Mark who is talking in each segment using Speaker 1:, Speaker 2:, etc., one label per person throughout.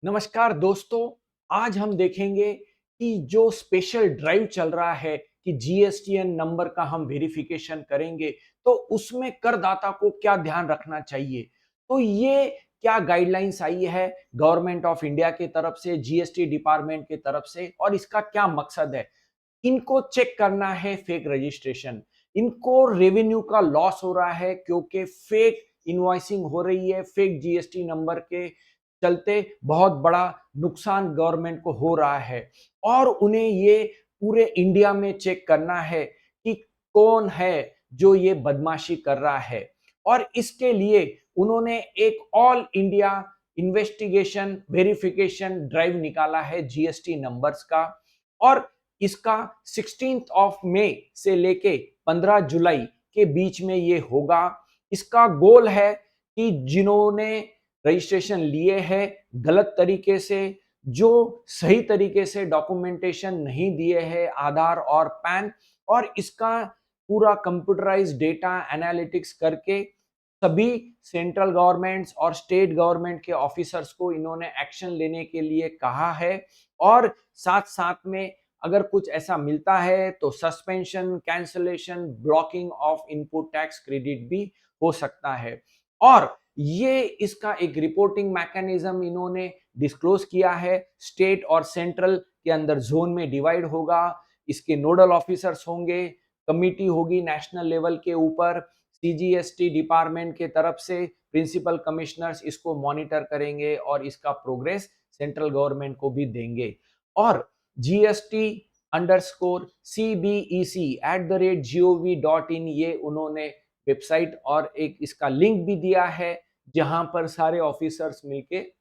Speaker 1: नमस्कार दोस्तों। आज हम देखेंगे कि जो स्पेशल ड्राइव चल रहा है कि जीएसटीएन नंबर का हम वेरिफिकेशन करेंगे, तो उसमें करदाता को क्या ध्यान रखना चाहिए। तो ये क्या गाइडलाइंस आई है गवर्नमेंट ऑफ इंडिया की तरफ से, जीएसटी डिपार्टमेंट की तरफ से, और इसका क्या मकसद है। इनको चेक करना है फेक रजिस्ट्रेशन। इनको रेवेन्यू का लॉस हो रहा है क्योंकि फेक इनवॉइसिंग हो रही है, फेक जीएसटी नंबर के चलते बहुत बड़ा नुकसान गवर्नमेंट को हो रहा है। और उन्हें ये पूरे इंडिया में चेक करना है कि कौन है जो ये बदमाशी कर रहा है। और इसके लिए उन्होंने एक all India investigation verification drive निकाला है जीएसटी नंबर्स का। और इसका 16 ऑफ मई से लेके 15 जुलाई के बीच में ये होगा। इसका गोल है कि जिन्होंने रजिस्ट्रेशन लिए हैं गलत तरीके से, जो सही तरीके से डॉक्यूमेंटेशन नहीं दिए हैं आधार और पैन, और इसका पूरा कंप्यूटराइज्ड डेटा एनालिटिक्स करके सभी सेंट्रल गवर्नमेंट्स और स्टेट गवर्नमेंट के ऑफिसर्स को इन्होंने एक्शन लेने के लिए कहा है। और साथ साथ में अगर कुछ ऐसा मिलता है तो suspension, cancellation, blocking of input tax credit भी हो सकता है। और ये इसका एक रिपोर्टिंग मैकेनिज्म इन्होंने डिस्क्लोज किया है। स्टेट और सेंट्रल के अंदर जोन में डिवाइड होगा, इसके नोडल ऑफिसर्स होंगे, कमिटी होगी नेशनल लेवल के ऊपर, सीजीएसटी डिपार्टमेंट के तरफ से प्रिंसिपल कमिश्नर्स इसको मॉनिटर करेंगे और इसका प्रोग्रेस सेंट्रल गवर्नमेंट को भी देंगे। और जीएसटी अंडरस्कोर cbec@gov.in ये उन्होंने वेबसाइट और एक इसका लिंक भी दिया है, जहां पर सारे ऑफिसर्स मिलके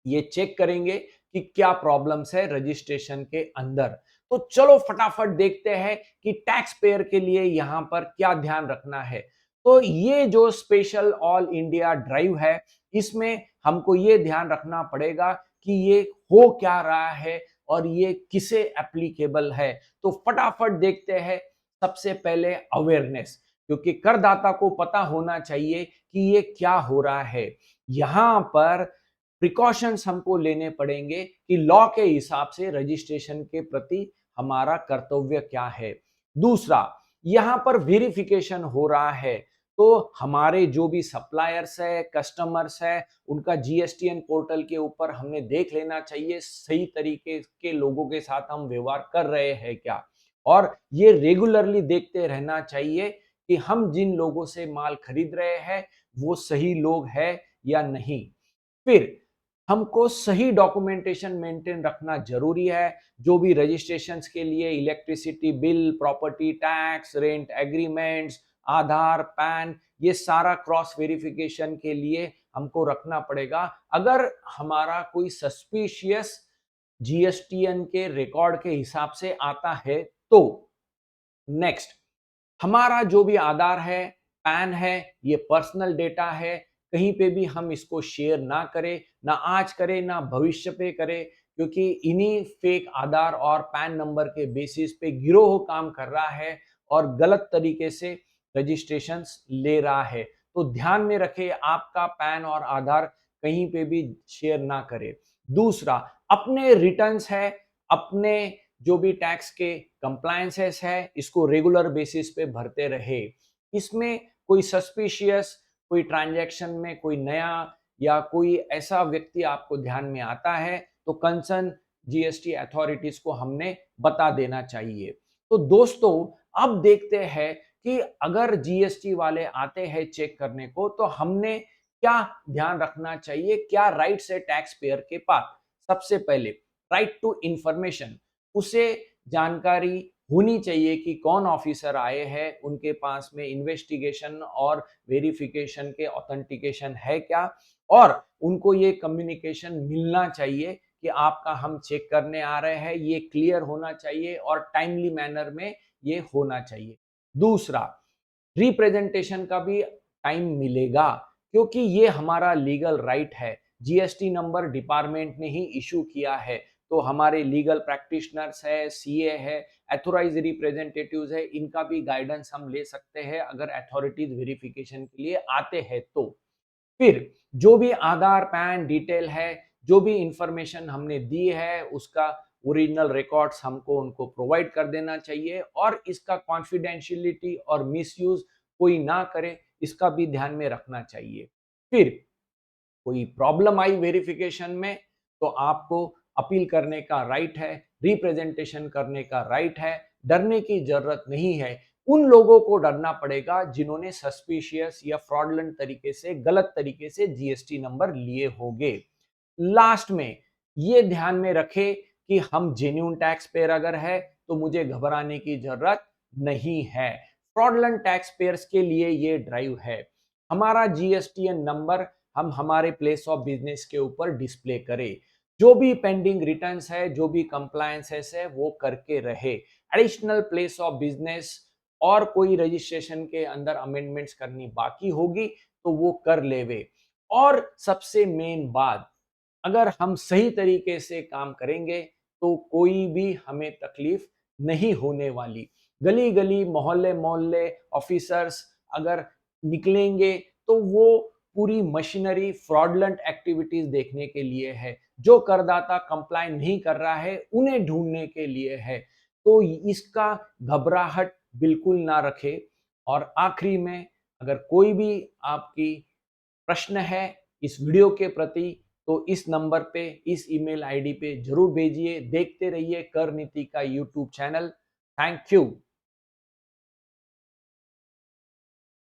Speaker 1: ये चेक करेंगे कि क्या प्रॉब्लम्स है रजिस्ट्रेशन के अंदर। तो चलो फटाफट देखते हैं कि टैक्स पेयर के लिए यहां पर क्या ध्यान रखना है। तो ये जो स्पेशल ऑल इंडिया ड्राइव है, इसमें हमको ये ध्यान रखना पड़ेगा कि ये हो क्या रहा है और ये किसे एप्लीकेबल है। तो फटाफट देखते हैं। सबसे पहले अवेयरनेस, क्योंकि करदाता को पता होना चाहिए कि ये क्या हो रहा है। यहां पर प्रिकॉशंस हमको लेने पड़ेंगे कि लॉ के हिसाब से रजिस्ट्रेशन के प्रति हमारा कर्तव्य क्या है। दूसरा, यहां पर वेरिफिकेशन हो रहा है, तो हमारे जो भी सप्लायर्स है, कस्टमर्स है, उनका जीएसटीएन पोर्टल के ऊपर हमने देख लेना चाहिए सही तरीके के लोगों के साथ हम व्यवहार कर रहे हैं क्या। और ये रेगुलरली देखते रहना चाहिए कि हम जिन लोगों से माल खरीद रहे हैं वो सही लोग हैं या नहीं। फिर हमको सही डॉक्यूमेंटेशन मेंटेन रखना जरूरी है। जो भी रजिस्ट्रेशंस के लिए electricity bill, property tax, rent agreements, Aadhaar, PAN, ये सारा क्रॉस वेरिफिकेशन के लिए हमको रखना पड़ेगा। अगर हमारा कोई सस्पिशियस जीएसटीएन के रिकॉर्ड के हिसाब से आता है तो। नेक्स्ट, हमारा जो भी आधार है, पैन है, ये पर्सनल डेटा है। कहीं पे भी हम इसको शेयर ना करें, ना आज करें ना भविष्य पे करें, क्योंकि इन्हीं फेक आधार और पैन नंबर के बेसिस पे गिरोह काम कर रहा है और गलत तरीके से रजिस्ट्रेशंस ले रहा है। तो ध्यान में रखें, आपका पैन और आधार कहीं पे भी शेयर ना करें। दूसरा, अपने रिटर्न्स है, अपने जो भी टैक्स के कंप्लायंसेस है, इसको रेगुलर बेसिस पे भरते रहे। इसमें कोई सस्पिशियस कोई ट्रांजैक्शन में कोई नया या कोई ऐसा व्यक्ति आपको ध्यान में आता है तो कंसर्न जीएसटी अथॉरिटीज को हमने बता देना चाहिए। तो दोस्तों, अब देखते हैं कि अगर जीएसटी वाले आते हैं चेक करने को तो हमने क्या ध्यान रखना चाहिए, क्या राइट्स है टैक्स पेयर के पास। सबसे पहले, राइट टू इंफॉर्मेशन। उसे जानकारी होनी चाहिए कि कौन ऑफिसर आए हैं, उनके पास में इन्वेस्टिगेशन और वेरिफिकेशन के ऑथेंटिकेशन है क्या, और उनको ये कम्युनिकेशन मिलना चाहिए कि आपका हम चेक करने आ रहे हैं। ये क्लियर होना चाहिए और टाइमली मैनर में ये होना चाहिए। दूसरा, रिप्रेजेंटेशन का भी टाइम मिलेगा, क्योंकि ये हमारा लीगल राइट है। जीएसटी नंबर डिपार्टमेंट ने ही इशू किया है, तो हमारे लीगल प्रैक्टिशनर्स है, सीए है, एथोराइज रिप्रेजेंटेटिव्स है, इनका भी गाइडेंस हम ले सकते हैं अगर अथॉरिटीज वेरिफिकेशन के लिए आते हैं तो। फिर जो भी आधार पैन डिटेल है, जो भी इंफॉर्मेशन हमने दी है उसका ओरिजिनल रिकॉर्ड्स हमको उनको प्रोवाइड कर देना चाहिए और इसका कॉन्फिडेंशियलिटी और मिसयूज कोई ना करे, इसका भी ध्यान में रखना चाहिए। फिर कोई प्रॉब्लम आई वेरिफिकेशन में तो आपको अपील करने का राइट है, रिप्रेजेंटेशन करने का राइट है, डरने की जरूरत नहीं है। उन लोगों को डरना पड़ेगा जिन्होंने सस्पिशियस या फ्रॉडलेंट तरीके से, गलत तरीके से जीएसटी नंबर लिए होंगे। लास्ट में ये ध्यान में रखें कि हम जेन्युइन टैक्स पेयर अगर है तो मुझे घबराने की जरूरत नहीं है। फ्रॉडलेंट टैक्स पेयर्स के लिए ये ड्राइव है। हमारा जीएसटीएन नंबर हम हमारे प्लेस ऑफ बिजनेस के ऊपर डिस्प्ले करें। जो भी पेंडिंग रिटर्न्स है, जो भी कंप्लायंसेस है वो करके रहे। एडिशनल प्लेस ऑफ बिजनेस और कोई रजिस्ट्रेशन के अंदर अमेंडमेंट्स करनी बाकी होगी तो वो कर लेवे। और सबसे मेन बात, अगर हम सही तरीके से काम करेंगे तो कोई भी हमें तकलीफ नहीं होने वाली। गली गली, मोहल्ले मोहल्ले ऑफिसर्स अगर निकलेंगे तो वो पूरी मशीनरी फ्रॉडलेंट एक्टिविटीज देखने के लिए है। जो करदाता कंप्लाई नहीं कर रहा है उन्हें ढूंढने के लिए है। तो इसका घबराहट बिल्कुल ना रखे। और आखिरी में, अगर कोई भी आपकी प्रश्न है इस वीडियो के प्रति तो इस नंबर पे, इस ईमेल आईडी पे जरूर भेजिए। देखते रहिए कर नीति का यूट्यूब चैनल। Thank you.